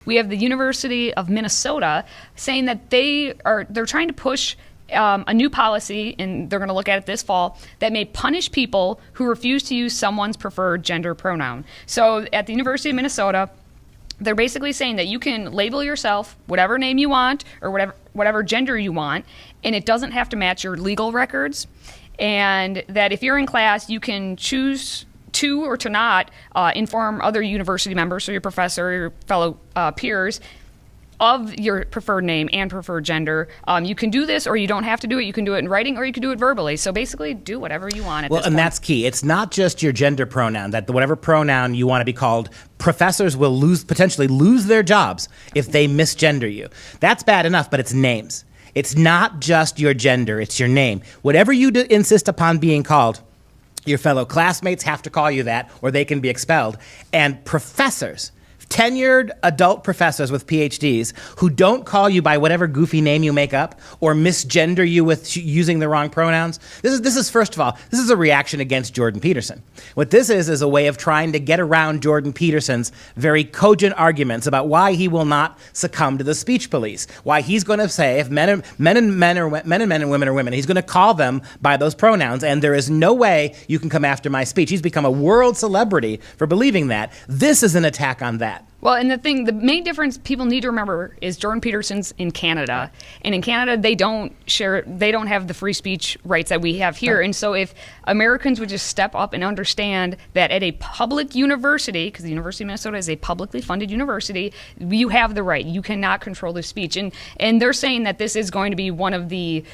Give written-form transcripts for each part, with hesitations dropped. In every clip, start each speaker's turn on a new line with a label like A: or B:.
A: We have the University of Minnesota saying that they're trying to push a new policy, and they're going to look at it this fall, that may punish people who refuse to use someone's preferred gender pronoun. So at the University of Minnesota, they're basically saying that you can label yourself whatever name you want or whatever gender you want, and it doesn't have to match your legal records. And that if you're in class, you can choose to or to not inform other university members, so your professor or your fellow peers, of your preferred name and preferred gender. You can do this, or you don't have to do it. You can do it in writing, or you can do it verbally. So basically, do whatever you want at this point.
B: That's key. It's not just your gender pronoun, that whatever pronoun you want to be called, professors will potentially lose their jobs if they misgender you. That's bad enough, but it's names. It's not just your gender, it's your name. Whatever you insist upon being called, your fellow classmates have to call you that, or they can be expelled. And professors, tenured adult professors with PhDs who don't call you by whatever goofy name you make up or misgender you with using the wrong pronouns. This is first of all, this is a reaction against Jordan Peterson. What this is a way of trying to get around Jordan Peterson's very cogent arguments about why he will not succumb to the speech police, why he's going to say if men and men and women are women, he's going to call them by those pronouns, and there is no way you can come after my speech. He's become a world celebrity for believing that. This is an attack on that.
A: Well, and the main difference people need to remember is Jordan Peterson's in Canada, and in Canada they don't have the free speech rights that we have here. And so if Americans would just step up and understand that at a public university, because the University of Minnesota is a publicly funded university, you have the right. You cannot control the speech, and they're saying that this is going to be one of the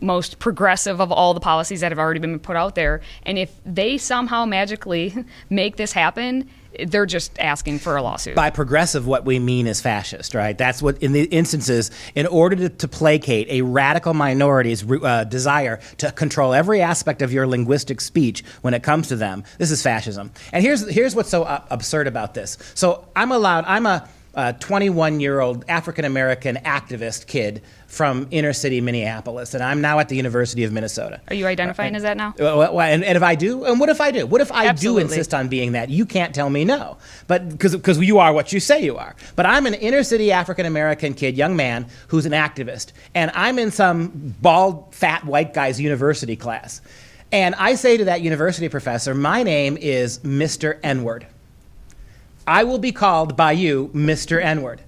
A: most progressive of all the policies that have already been put out there. And if they somehow magically make this happen, they're just asking for a lawsuit.
B: By progressive, what we mean is fascist, right? That's what, in the instances, in order to placate a radical minority's desire to control every aspect of your linguistic speech when it comes to them, this is fascism. And here's what's so absurd about this. So I'm a 21-year-old African-American activist kid from inner city Minneapolis, and I'm now at the University of Minnesota.
A: Are you identifying as that now?
B: And if I do? And what if I do? What if I
A: Absolutely.
B: do insist on being that? You can't tell me no. But because you are what you say you are. But I'm an inner city African-American kid, young man, who's an activist, and I'm in some bald, fat white guy's university class. And I say to that university professor, my name is Mr. N-word. I will be called by you Mr. N-word.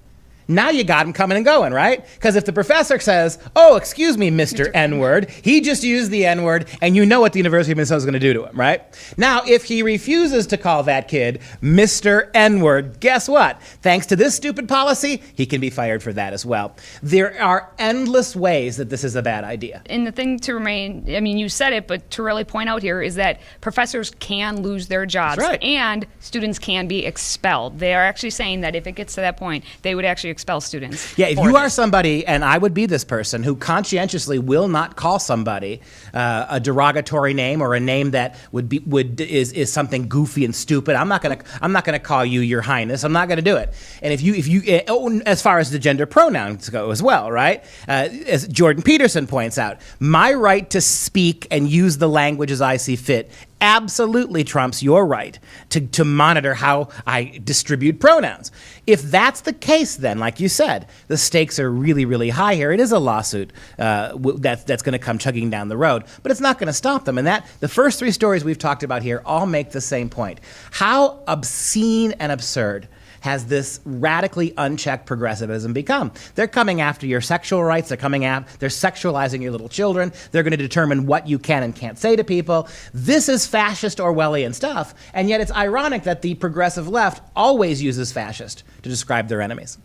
B: Now you got him coming and going, right? Because if the professor says, oh, excuse me, Mr. N-word, he just used the N-word, and you know what the University of Minnesota is going to do to him, right? Now, if he refuses to call that kid Mr. N-word, guess what? Thanks to this stupid policy, he can be fired for that as well. There are endless ways that this is a bad idea.
A: And the thing to remain, I mean, you said it, but to really point out here is that professors can lose their jobs.
B: That's right.
A: And students can be expelled. They are actually saying that if it gets to that point, they would actually expel students.
B: Yeah, if you are somebody, and I would be this person, who conscientiously will not call somebody a derogatory name or a name that is something goofy and stupid, I'm not gonna call you Your Highness. I'm not gonna do it. And if you as far as the gender pronouns go as well, right? As Jordan Peterson points out, my right to speak and use the language as I see fit absolutely trumps your right to monitor how I distribute pronouns. If that's the case, then, like you said, the stakes are really, really high here. It is a lawsuit that's going to come chugging down the road, but it's not going to stop them. And the first three stories we've talked about here all make the same point. How obscene and absurd has this radically unchecked progressivism become? They're coming after your sexual rights. They're sexualizing your little children. They're going to determine what you can and can't say to people. This is fascist Orwellian stuff, and yet it's ironic that the progressive left always uses fascist to describe their enemies.